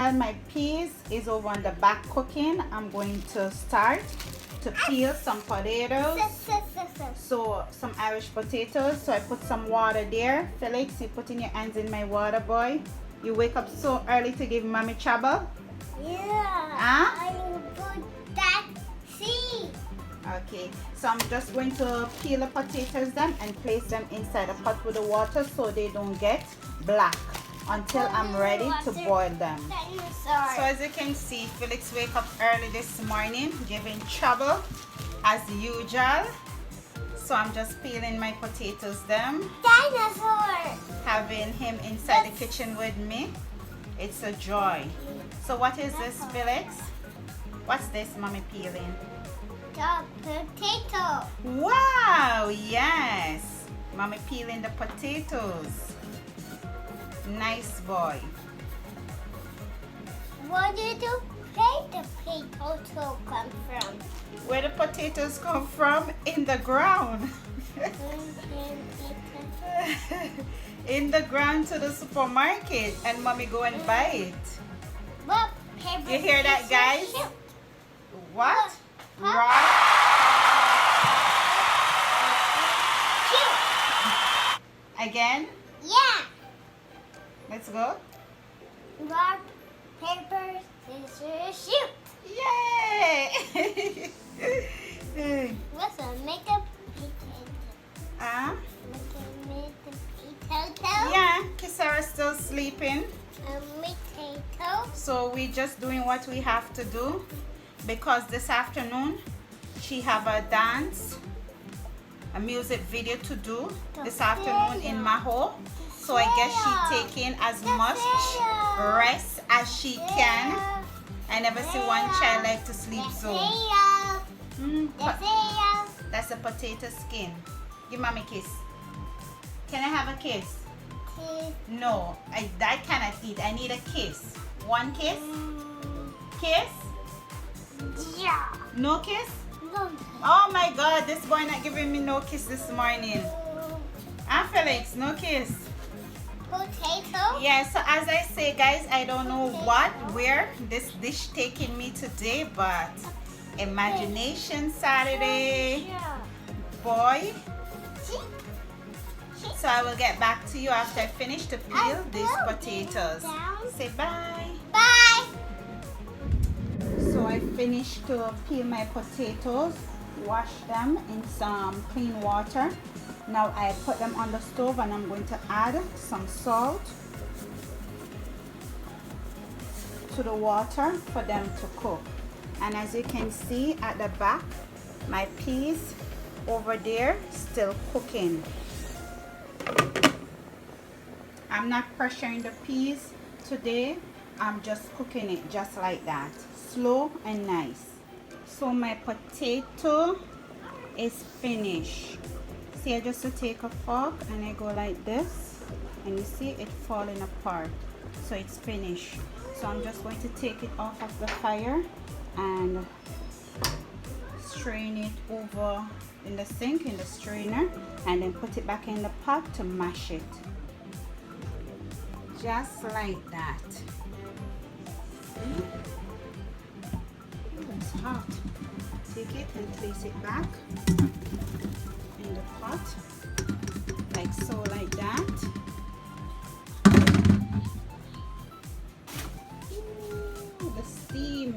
while my peas is over on the back cooking, I'm going to start to peel some potatoes. So some Irish potatoes. So I put some water there. Felix, you putting your hands in my water, boy. You wake up so early to give mommy trouble? Yeah. Huh? I put that seed. Okay, so I'm just going to peel the potatoes then and place them inside a pot with the water so they don't get black until I'm ready to boil them. So as you can see, Felix wake up early this morning, giving trouble as usual. So I'm just peeling my potatoes them. Dinosaur. Having him inside the kitchen with me, it's a joy. So what is this, Felix? What's this, mommy peeling? The potato. Wow, yes. Mommy peeling the potatoes. Nice boy. Where did the potato come from? Where the potatoes come from? In the ground. In the ground to the supermarket, and mommy go and buy it. What? You hear that, guys? What? Huh? Rock. Again? Yeah. Let's go. Rock, paper, scissors, shoot. Yay! Listen, make a potato. Make a potato. Yeah, Kisara's still sleeping. A potato. So we're just doing what we have to do because this afternoon she have a dance, a music video to do this afternoon in Maho. So I guess she taking as much rest as she can. I never see one child like to sleep so. That's a potato skin. Give mommy a kiss. Can I have a kiss? No, I cannot eat. I need a kiss. One kiss? Kiss? Yeah. No kiss? No. Oh my god, this boy not giving me no kiss this morning. Felix, no kiss. Potato. Yeah, so as I say, guys, I don't know where this dish taking me today, but Imagination Saturday, boy. So I will get back to you after I finish to peel these potatoes. Say bye. Bye. So I finished to peel my potatoes, wash them in some clean water. Now I put them on the stove and I'm going to add some salt to the water for them to cook. And as you can see at the back, my peas over there still cooking. I'm not pressuring the peas today. I'm just cooking it just like that, slow and nice. So my potato is finished. See, I just take a fork and I go like this, and you see it falling apart. So it's finished. So I'm just going to take it off of the fire and strain it over in the sink, in the strainer, and then put it back in the pot to mash it. Just like that. It's hot. Take it and place it back in the pot, like so, like that. Ooh, the steam.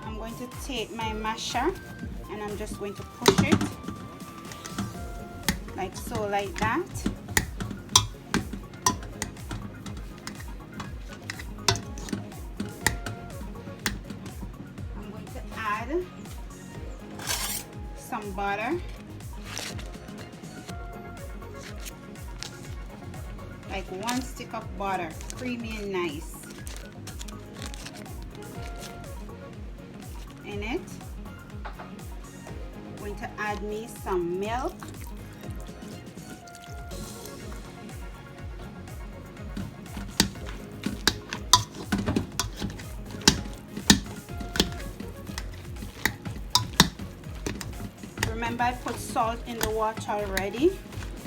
I'm going to take my masher and I'm just going to push it like so, like that. Some butter, like 1 stick of butter, creamy and nice in it. I'm going to add me some milk, remember I put salt in the water already,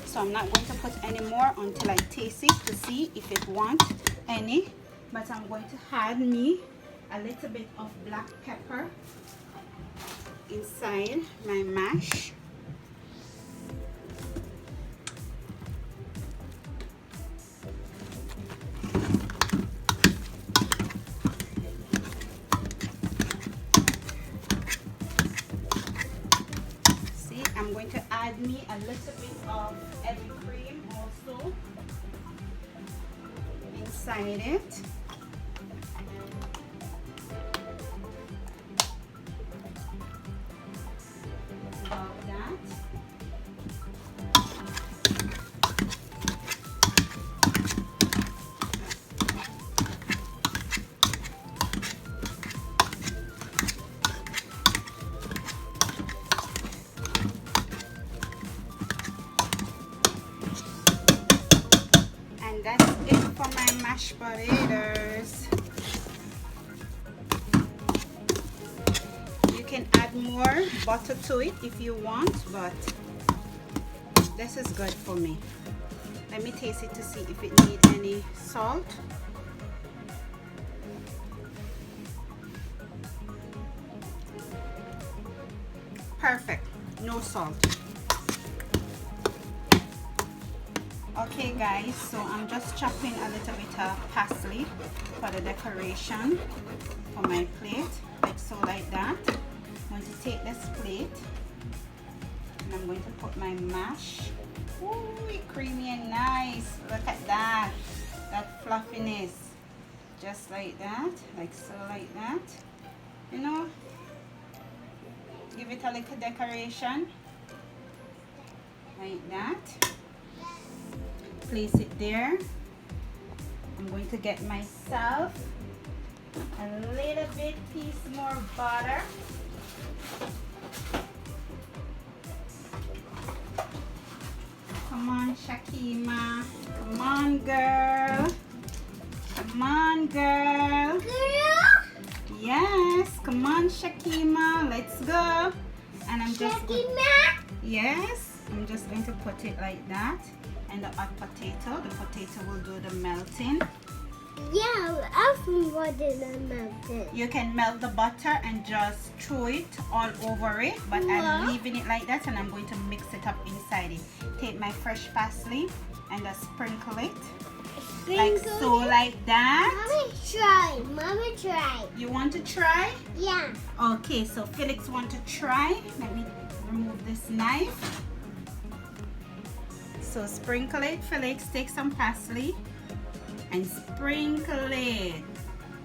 so I'm not going to put any more until I taste it to see if it wants any, but I'm going to add me a little bit of black pepper inside my mash. See, I'm going to add me a little bit of heavy cream also inside it. About that. And that's it for my mashed potatoes. You can add more butter to it if you want, but this is good for me. Let me taste it to see if it needs any salt. Perfect, no salt. Okay guys, so I'm just chopping a little bit of parsley for the decoration for my plate, like so, like that. I'm going to take this plate and I'm going to put my mash. Ooh, creamy and nice. Look at that, that fluffiness. Just like that, like so, like that. You know, give it a little decoration like that. Place it there. I'm going to get myself a little bit piece more butter. Come on, Shakima. Come on, girl. Come on, girl. Yes, come on, Shakima. Let's go. And I'm just yes, I'm just going to put it like that. And the hot potato, the potato will do the melting. Yeah, I've been wanting to melt it. You can melt the butter and just throw it all over it, but I'm leaving it like that and I'm going to mix it up inside it. Take my fresh parsley and just sprinkle it. Like so, like that. Mommy try. You want to try? Yeah. Okay, so Felix want to try. Let me remove this knife. So sprinkle it, Felix. Take some parsley and sprinkle it.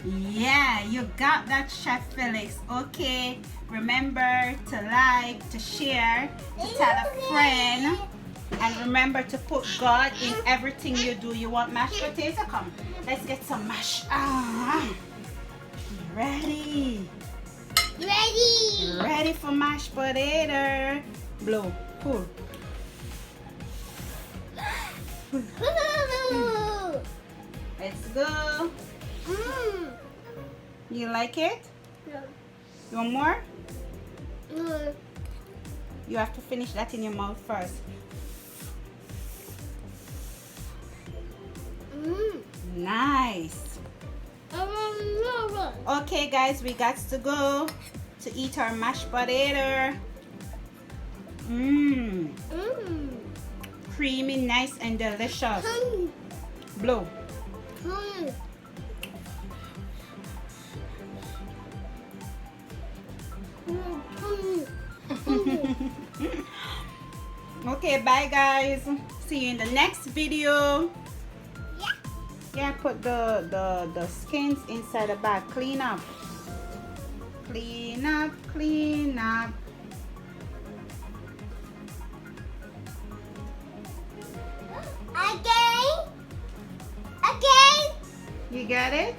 Yeah, you got that, Chef Felix. Okay, remember to like, to share, to tell a friend, and remember to put God in everything you do. You want mashed potato? Come, let's get some mash. Ready? Ready. Ready for mashed potato. Blow, pull. Let's go. You like it? No. You want more? No. You have to finish that in your mouth first. Nice. Okay guys, we got to go to eat our mashed potato. Creamy, nice and delicious. Blow. Okay, bye guys. See you in the next video. Yeah, put the skins inside the bag. Clean up. Clean up, clean up. Again. You got it?